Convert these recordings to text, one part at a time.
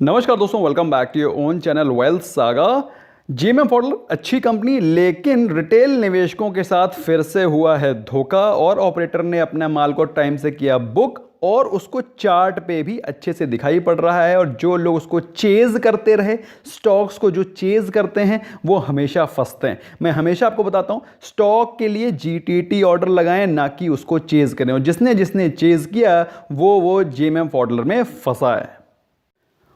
नमस्कार दोस्तों, welcome back to your own channel Wealth Saga. GMM Pfaudler अच्छी company, लेकिन रिटेल निवेशकों के साथ फिर से हुआ है धोखा और ऑपरेटर ने अपना माल को टाइम से किया बुक और उसको चार्ट पे भी अच्छे से दिखाई पड़ रहा है। और जो लोग उसको चेज करते रहे, स्टॉक्स को जो चेज करते हैं वो हमेशा फंसते हैं। मैं हमेशा आपको बताता हूं, स्टॉक के लिए जीटीटी ऑर्डर लगाएं, ना कि उसको चेज करें। और जिसने जिसने चेज किया वो जीएमएम फॉडलर में फंसा है।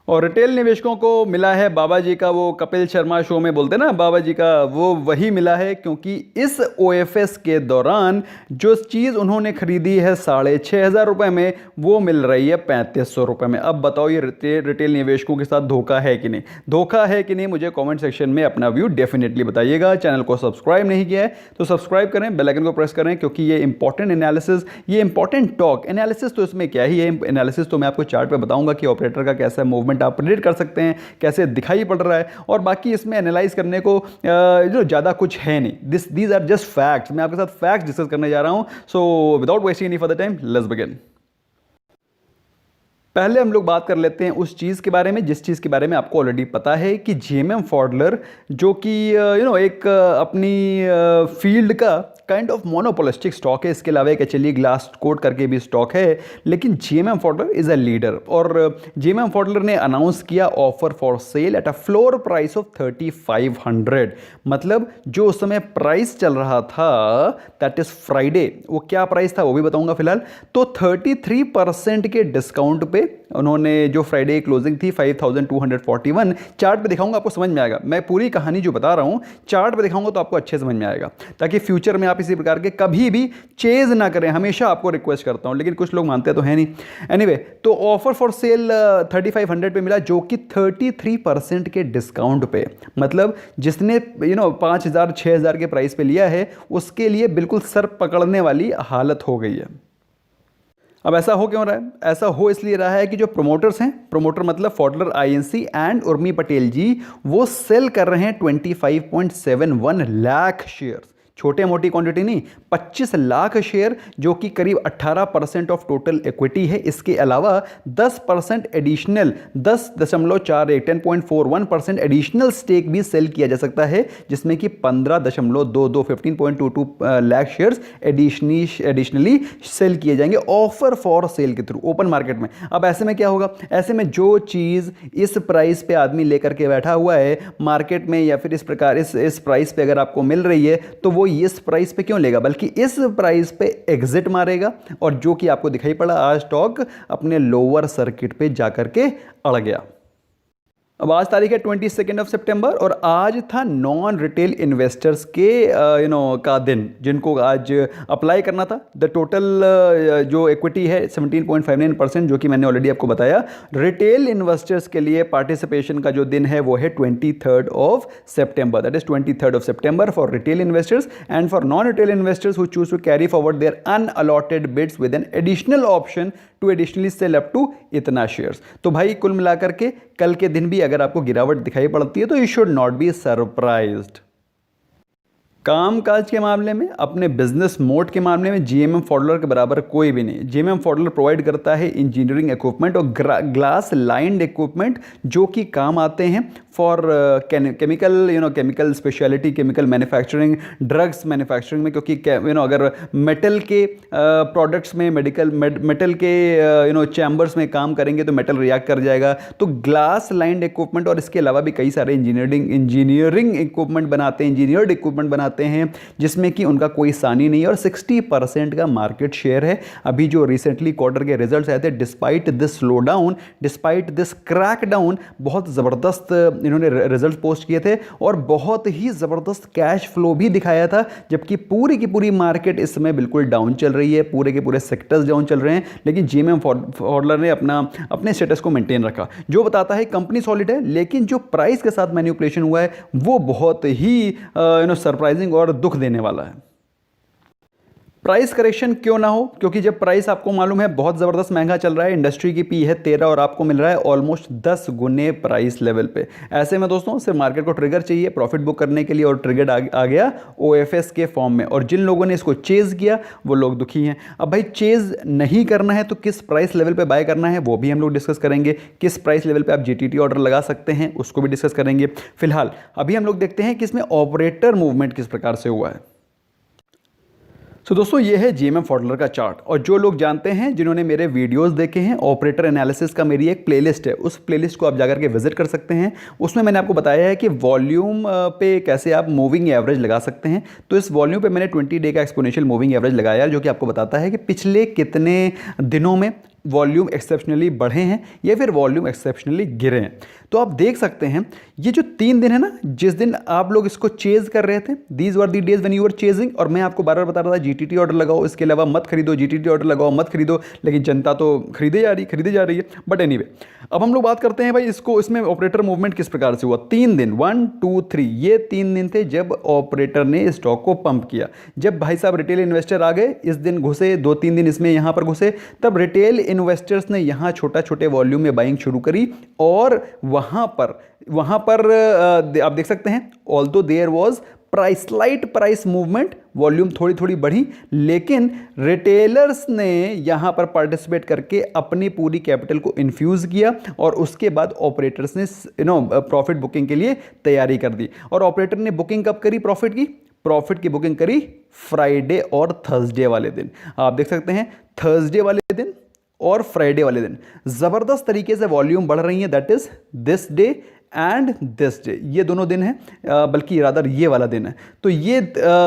और रिटेल निवेशकों को मिला है बाबा जी का, वो कपिल शर्मा शो में बोलते ना बाबा जी का, वो वही मिला है। क्योंकि इस ओएफएस के दौरान जो चीज़ उन्होंने खरीदी है 6,500 रुपये में, वो मिल रही है 3,500 रुपये में। अब बताओ ये रिटेल निवेशकों के साथ धोखा है कि नहीं? धोखा है कि नहीं, मुझे कॉमेंट सेक्शन में अपना व्यू डेफिनेटली बताइएगा। चैनल को सब्सक्राइब नहीं किया है तो सब्सक्राइब करें, बेल आइकन को प्रेस करें, क्योंकि ये इंपॉर्टेंट एनालिसिस, ये इंपॉर्टेंट टॉक एनालिसिस तो इसमें क्या ही है। एनालिसिस तो मैं आपको चार्ट पे बताऊंगा कि ऑपरेटर का कैसा मूवमेंट आप प्रेडिक्ट कर सकते हैं, कैसे दिखाई पड़ रहा है। और बाकी इसमें एनालाइज करने को जो ज़्यादा कुछ है नहीं। These are just facts. मैं आपके साथ फैक्ट्स डिस्कस करने जा रहा हूं। So without wasting any further time, let's begin. पहले हम लोग बात कर लेते हैं उस चीज़ के बारे में जिस चीज़ के बारे में आपको ऑलरेडी पता है कि जीएमएम फॉडलर, जो कि एक अपनी फील्ड का काइंड ऑफ मोनोपोलिस्टिक स्टॉक है। इसके अलावा एक एचएलई ग्लास कोट करके भी स्टॉक है, लेकिन जीएमएम फॉडलर इज़ अ लीडर। और जीएमएम फॉडलर ने अनाउंस किया offer for sale at a floor price of 3,500। मतलब जो उस समय प्राइस चल रहा था, दैट इज़ फ्राइडे, वो क्या प्राइस था वो भी बताऊंगा फिलहाल। तो 33% के डिस्काउंट पे उन्होंने, जो फ्राइडे क्लोजिंग थी 5,241, चार्ट पे दिखाऊंगा, आपको समझ में आएगा। मैं पूरी कहानी जो बता रहा हूं चार्ट पे दिखाऊंगा तो आपको अच्छे समझ में आएगा, ताकि फ्यूचर में आप इसी प्रकार के कभी भी चेज ना करें। हमेशा आपको रिक्वेस्ट करता हूं, लेकिन कुछ लोग मानते तो है नहीं। एनीवे, तो ऑफर फॉर सेल 3,500 पे मिला, जो कि 33% के डिस्काउंट पे। मतलब जिसने 5,000 6,000 के प्राइस पे लिया है, उसके लिए बिल्कुल सर पकड़ने वाली हालत हो गई है। अब ऐसा हो क्यों रहा है? ऐसा हो इसलिए रहा है कि जो प्रोमोटर्स हैं, प्रोमोटर मतलब फॉडलर आईएनसी एंड उर्मी पटेल जी, वो सेल कर रहे हैं 25.71 लाख शेयर्स। छोटे मोटी क्वांटिटी नहीं, 25 लाख शेयर, जो कि करीब 18% ऑफ टोटल इक्विटी है। इसके अलावा 10% एडिशनल, 10.41% एडिशनल स्टेक भी सेल किया जा सकता है, जिसमें कि 15.22 लाख शेयर्स एडिशनली सेल किए जाएंगे ऑफर फॉर सेल के थ्रू ओपन मार्केट में। अब ऐसे में क्या होगा? ऐसे में जो चीज़ इस प्राइस पे आदमी लेकर के बैठा हुआ है मार्केट में, या फिर इस प्रकार इस प्राइस पे अगर आपको मिल रही है, तो वो इस प्राइस पे क्यों लेगा, बल्कि इस प्राइस पे एग्जिट मारेगा। और जो कि आपको दिखाई पड़ा, आज स्टॉक अपने लोअर सर्किट पे जाकर के अड़ गया। अब आज तारीख है 22 सितंबर, और आज था नॉन रिटेल इन्वेस्टर्स के का दिन, जिनको आज अप्लाई करना था। द टोटल जो इक्विटी है 17.59%, जो कि मैंने ऑलरेडी आपको बताया। रिटेल इन्वेस्टर्स के लिए पार्टिसिपेशन का जो दिन है वो है 23 सितंबर। That is 23 September for retail investors, and for non retail investors who choose to carry forward their unallotted bids with an additional option to additionally sell up to इतना शेयर्स। तो भाई कुल मिलाकर के कल के दिन भी अगर आपको गिरावट दिखाई पड़ती है तो you should not be surprised. कामकाज के मामले में, अपने बिजनेस मोड के मामले में जीएमएम फॉडलर के बराबर कोई भी नहीं। जीएमएम फॉडलर प्रोवाइड करता है इंजीनियरिंग इक्विपमेंट और ग्लास लाइंड इक्विपमेंट, जो कि काम आते हैं for chemical speciality, chemical manufacturing, drugs manufacturing में। क्योंकि अगर मेटल के प्रोडक्ट्स में, मेटल के चैम्बर्स में काम करेंगे तो मेटल रिएक्ट कर जाएगा। तो ग्लास लाइंड इक्विपमेंट, और इसके अलावा भी कई सारे इंजीनियरिंग इक्विपमेंट बनाते हैं, इंजीनियर्ड इक्विपमेंट बनाते हैं, जिसमें कि उनका कोई सानी नहीं है। और 60% का मार्केट शेयर है। अभी जो रिसेंटली क्वार्टर के रिजल्ट्स आए थे, despite this slow down, despite this crack down, बहुत ज़बरदस्त इन्होंने रिजल्ट पोस्ट किए थे और बहुत ही ज़बरदस्त कैश फ्लो भी दिखाया था। जबकि पूरी की पूरी मार्केट इस समय बिल्कुल डाउन चल रही है, पूरे के पूरे सेक्टर्स डाउन चल रहे हैं, लेकिन जीएमएम फॉडलर ने अपने स्टेटस को मेंटेन रखा, जो बताता है कंपनी सॉलिड है। लेकिन जो प्राइस के साथ मैनिपुलेशन हुआ है वो बहुत ही सरप्राइजिंग और दुख देने वाला है। प्राइस करेक्शन क्यों ना हो, क्योंकि जब प्राइस आपको मालूम है बहुत ज़बरदस्त महंगा चल रहा है, इंडस्ट्री की पी है 13 और आपको मिल रहा है ऑलमोस्ट 10 गुने प्राइस लेवल पे। ऐसे में दोस्तों सिर्फ मार्केट को ट्रिगर चाहिए प्रॉफिट बुक करने के लिए, और ट्रिगर आ गया ओएफएस के फॉर्म में। और जिन लोगों ने इसको चेज़ किया वो लोग दुखी हैं। अब भाई चेज़ नहीं करना है तो किस प्राइस लेवल पर बाय करना है वो भी हम लोग डिस्कस करेंगे। किस प्राइस लेवल पर आप जीटीटी ऑर्डर लगा सकते हैं उसको भी डिस्कस करेंगे। फिलहाल अभी हम लोग देखते हैं कि इसमें ऑपरेटर मूवमेंट किस प्रकार से हुआ है। तो दोस्तों ये है जीएमएम फॉडलर का चार्ट। और जो लोग जानते हैं, जिन्होंने मेरे वीडियोस देखे हैं, ऑपरेटर एनालिसिस का मेरी एक प्लेलिस्ट है, उस प्लेलिस्ट को आप जाकर के विजिट कर सकते हैं। उसमें मैंने आपको बताया है कि वॉल्यूम पे कैसे आप मूविंग एवरेज लगा सकते हैं। तो इस वॉल्यूम पे मैंने 20 डे का एक्सपोनेंशियल मूविंग एवरेज लगाया, जो कि आपको बताता है कि पिछले कितने दिनों में वॉल्यूम एक्सेप्शनली बढ़े हैं या फिर वॉल्यूम एक्सेप्शनली गिरे हैं। तो आप देख सकते हैं ये जो 3 दिन है ना, जिस दिन आप लोग इसको चेज कर रहे थे, these were the days when you were chasing, और मैं आपको बार बार बता रहा था जीटीटी ऑर्डर लगाओ, इसके अलावा मत खरीदो, जीटीटी ऑर्डर लगाओ मत खरीदो, लेकिन जनता तो खरीदे जा रही है। बट एनीवे, अब हम लोग बात करते हैं भाई इसको, इसमें ऑपरेटर मूवमेंट किस प्रकार से हुआ। 3 दिन 1 2 3 ये 3 दिन थे जब ऑपरेटर ने स्टॉक को पंप किया। जब भाई साहब रिटेल इन्वेस्टर आ गए, इस दिन घुसे, 2-3 दिन इसमें यहाँ पर घुसे, तब रिटेल इन्वेस्टर्स ने यहाँ छोटे वॉल्यूम में बाइंग शुरू करी। और वहाँ पर आप देख सकते हैं although there was slight price movement, volume थोड़ी बढ़ी, लेकिन रिटेलर्स ने यहां पर पार्टिसिपेट करके अपनी पूरी कैपिटल को इन्फ्यूज किया, और उसके बाद ऑपरेटर्स ने प्रॉफिट बुकिंग के लिए तैयारी कर दी। और ऑपरेटर ने बुकिंग कब करी प्रॉफिट की बुकिंग करी फ्राइडे और थर्सडे वाले दिन। आप देख सकते हैं थर्सडे वाले दिन और फ्राइडे वाले दिन ज़बरदस्त तरीके से वॉल्यूम बढ़ रही है। That is this day and this day, ये दोनों दिन हैं, बल्कि रादर ये वाला दिन है। तो ये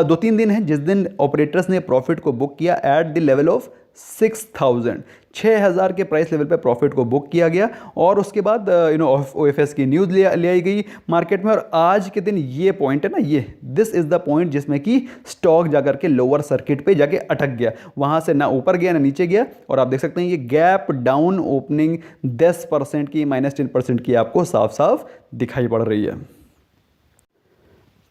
2-3 दिन हैं जिस दिन ऑपरेटर्स ने प्रॉफिट को बुक किया एट द लेवल ऑफ 6,000 के प्राइस लेवल पे प्रॉफिट को बुक किया गया। और उसके बाद ओएफएस की न्यूज़ ले आई गई मार्केट में। और आज के दिन ये पॉइंट है ना, ये दिस इज़ द पॉइंट जिसमें कि स्टॉक जाकर के लोअर सर्किट पे जाके अटक गया, वहाँ से ना ऊपर गया ना नीचे गया। और आप देख सकते हैं ये गैप डाउन ओपनिंग 10% की -10% की आपको साफ साफ दिखाई पड़ रही है।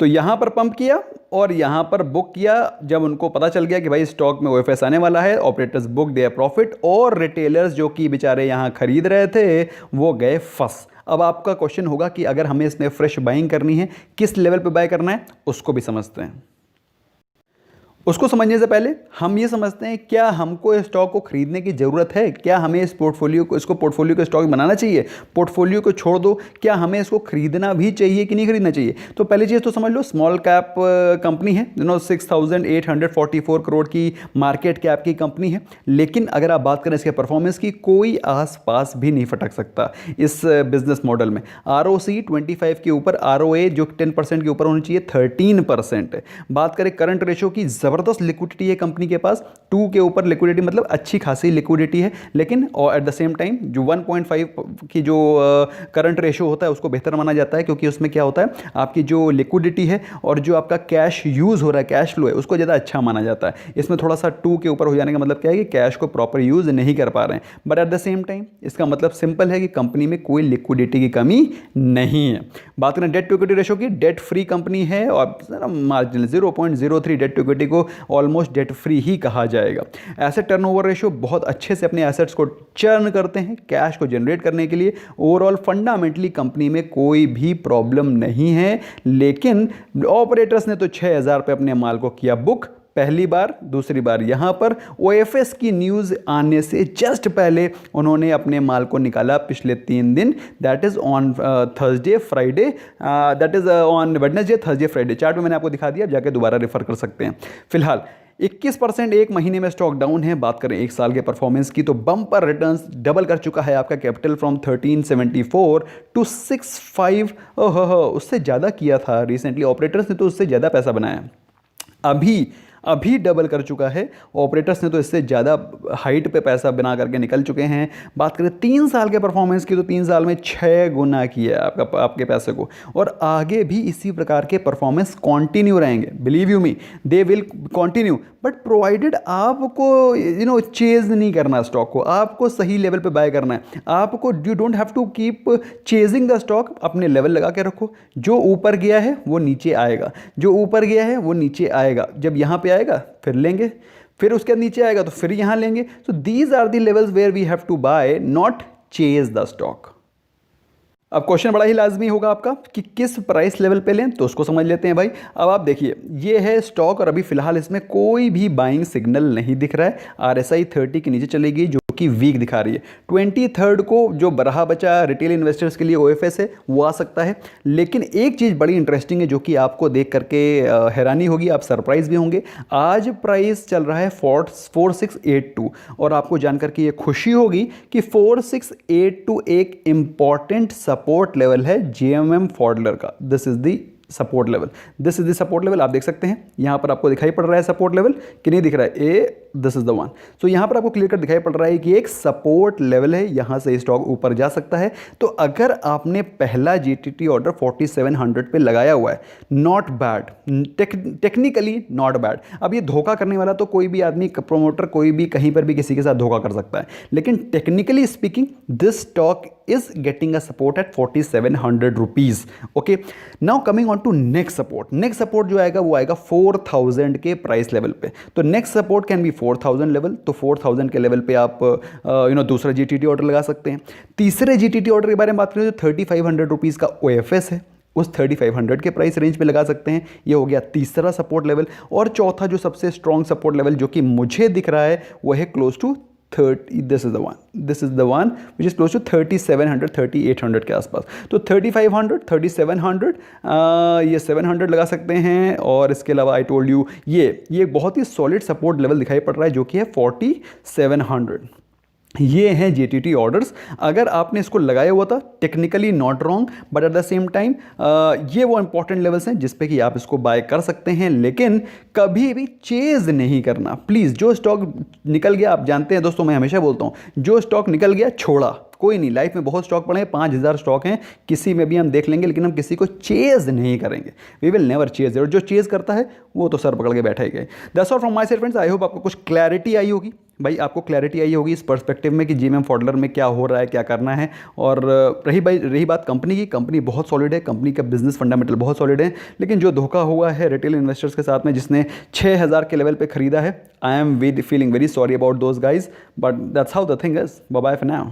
तो यहां पर पंप किया और यहां पर बुक किया। जब उनको पता चल गया कि भाई स्टॉक में ओएफएस आने वाला है, ऑपरेटर्स बुक देयर प्रॉफिट, और रिटेलर्स जो कि बेचारे यहां खरीद रहे थे वो गए फंस। अब आपका क्वेश्चन होगा कि अगर हमें इसमें फ्रेश बाइंग करनी है, किस लेवल पे बाय करना है, उसको भी समझते हैं। उसको समझने से पहले हम ये समझते हैं क्या हमको इस स्टॉक को खरीदने की ज़रूरत है, क्या हमें इसको पोर्टफोलियो को स्टॉक बनाना चाहिए, पोर्टफोलियो को छोड़ दो, क्या हमें इसको खरीदना भी चाहिए कि नहीं खरीदना चाहिए। तो पहली चीज़ तो समझ लो, स्मॉल कैप कंपनी है, 6,844 करोड़ की मार्केट कैप की कंपनी है। लेकिन अगर आप बात करें इसके परफॉर्मेंस की, कोई आस पास भी नहीं फटक सकता इस बिजनेस मॉडल में। ROC 25 के ऊपर, ROA जो 10% के ऊपर होनी चाहिए 13%। बात करें करंट रेशो की, ज़बरदस्त लिक्विडिटी है कंपनी के पास, 2 के ऊपर लिक्विडिटी, मतलब अच्छी खासी लिक्विडिटी है। लेकिन और एट द सेम टाइम जो 1.5 की जो करंट रेशो होता है उसको बेहतर माना जाता है, क्योंकि उसमें क्या होता है आपकी जो लिक्विडिटी है और जो आपका कैश यूज़ हो रहा है, कैश फ्लो है, उसको ज़्यादा अच्छा माना जाता है। इसमें थोड़ा सा 2 के ऊपर हो जाने का मतलब क्या है कि कैश को प्रॉपर यूज़ नहीं कर पा रहे हैं। But at the same time इसका मतलब सिंपल है कि कंपनी में कोई लिक्विडिटी की कमी नहीं है। बात करें डेट टू इक्विटी रेशो की, डेट फ्री कंपनी है और मार्जिनल 0.03 डेट टू इक्विटी को ऑलमोस्ट डेट फ्री ही कहा जाएगा। एसेट टर्नओवर रेशियो बहुत अच्छे से अपने एसेट्स को चर्न करते हैं कैश को जनरेट करने के लिए। ओवरऑल फंडामेंटली कंपनी में कोई भी प्रॉब्लम नहीं है। लेकिन ऑपरेटर्स ने तो 6,000 पे अपने माल को किया बुक पहली बार, दूसरी बार यहां पर ओएफएस की न्यूज़ आने से जस्ट पहले उन्होंने अपने माल को निकाला पिछले 3 दिन, that is on Thursday Friday, that is on Wednesday Thursday Friday. Chart में मैंने आपको दिखा दिया, जाके दोबारा रेफर कर सकते हैं। फिलहाल 21% एक महीने में स्टॉक डाउन है। बात करें एक साल के परफॉर्मेंस की तो बम्पर रिटर्न्स डबल कर चुका है आपका कैपिटल फ्रॉम 1374 टू 65। उससे ज़्यादा किया था रिसेंटली, ऑपरेटर्स ने तो उससे ज़्यादा पैसा बनाया, अभी डबल कर चुका है। ऑपरेटर्स ने तो इससे ज़्यादा हाइट पे पैसा बना करके निकल चुके हैं। बात करें 3 साल के परफॉर्मेंस की तो 3 साल में 6 गुना किया है आपके पैसे को, और आगे भी इसी प्रकार के परफॉर्मेंस कंटिन्यू रहेंगे। Believe you me, they will continue, but provided आपको चेज नहीं करना स्टॉक को, आपको सही लेवल पे बाय करना है। आपको you don't have to keep chasing the stock, अपने लेवल लगा के रखो। जो ऊपर गया है वो नीचे आएगा, जो ऊपर गया है वो नीचे आएगा। जब यहाँ पे आएगा फिर लेंगे, फिर उसके नीचे आएगा तो फिर यहाँ लेंगे। So these are the levels where we have to buy, not chase the stock. अब क्वेश्चन बड़ा ही लाजमी होगा आपका कि किस प्राइस लेवल पे लें, तो उसको समझ लेते हैं भाई। अब आप देखिए ये है स्टॉक और अभी फिलहाल इसमें कोई भी बाइंग सिग्नल नहीं दिख रहा है। RSI 30 के नीचे चली गई जो कि वीक दिखा रही है। 23 को जो बरहा बचा रिटेल इन्वेस्टर्स के लिए OFS है वो आ सकता है। लेकिन एक चीज़ बड़ी इंटरेस्टिंग है जो कि आपको देख करके हैरानी होगी, आप सरप्राइज भी होंगे। आज प्राइस चल रहा है 4682 और आपको जानकर के ये खुशी होगी कि 4682 एक इंपॉर्टेंट सपोर्ट लेवल है JMM फॉडलर का। This is the support level, this is the support level. आप देख सकते हैं यहां पर आपको दिखाई पड़ रहा है सपोर्ट लेवल कि नहीं दिख रहा है, दिस इज द वन। सो यहां पर आपको क्लियर कट दिखाई पड़ रहा है कि एक सपोर्ट लेवल है, यहां से स्टॉक ऊपर जा सकता है। तो अगर आपने पहला GTT ऑर्डर 4700 पे लगाया हुआ है, not bad, technically not bad. अब ये धोखा करने वाला तो कोई भी आदमी, प्रोमोटर कोई भी कहीं पर भी किसी के साथ धोखा कर सकता है, लेकिन technically speaking this stock is getting a support at 4700 rupees. Okay, now coming on to next support. Next support जो आएगा वो आएगा 4000 के प्राइस लेवल पे। तो next support can be 4000 level. तो 4000 के लेवल पे आप दूसरा GTT ऑर्डर लगा सकते हैं। तीसरे GTT ऑर्डर के बारे में बात करें तो 3500 रुपीज़ का OFS है, उस 3500 के प्राइस रेंज पे लगा सकते हैं। ये हो गया तीसरा सपोर्ट लेवल। और चौथा जो सबसे स्ट्रॉन्ग सपोर्ट लेवल जो कि मुझे दिख रहा है वो है close to 30, this is the one which is close to 3700 3800 के आसपास। तो 3500 3700 ये 700 लगा सकते हैं। और इसके अलावा आई टोल्ड यू ये बहुत ही सॉलिड सपोर्ट लेवल दिखाई पड़ रहा है जो कि है 4700। ये हैं GTT ऑर्डर्स। अगर आपने इसको लगाया हुआ था, technically not wrong, but at the same time ये वो इंपॉर्टेंट लेवल्स हैं जिस पे कि आप इसको बाय कर सकते हैं, लेकिन कभी भी चेज नहीं करना प्लीज़। जो स्टॉक निकल गया, आप जानते हैं दोस्तों, मैं हमेशा बोलता हूँ जो स्टॉक निकल गया छोड़ा, कोई नहीं। लाइफ में बहुत स्टॉक पड़े हैं, 5000 स्टॉक हैं, किसी में भी हम देख लेंगे, लेकिन हम किसी को चेज नहीं करेंगे। We will never chase. और जो चेज करता है वो तो सर पकड़ के बैठा ही गए। That's all from my side friends. I hope आपको कुछ क्लैरिटी आई होगी भाई, आपको क्लैरिटी आई होगी इस पर्सपेक्टिव में कि JMM फॉडलर में क्या हो रहा है, क्या करना है। और रही बात कंपनी की, कंपनी बहुत सॉलिड है, कंपनी का बिजनेस फंडामेंटल बहुत सॉलिड है। लेकिन जो धोखा हुआ है रिटेल इन्वेस्टर्स के साथ में जिसने 6000 के लेवल पे खरीदा है, I am feeling very sorry about those guys, but that's how the thing is. Bye bye for now.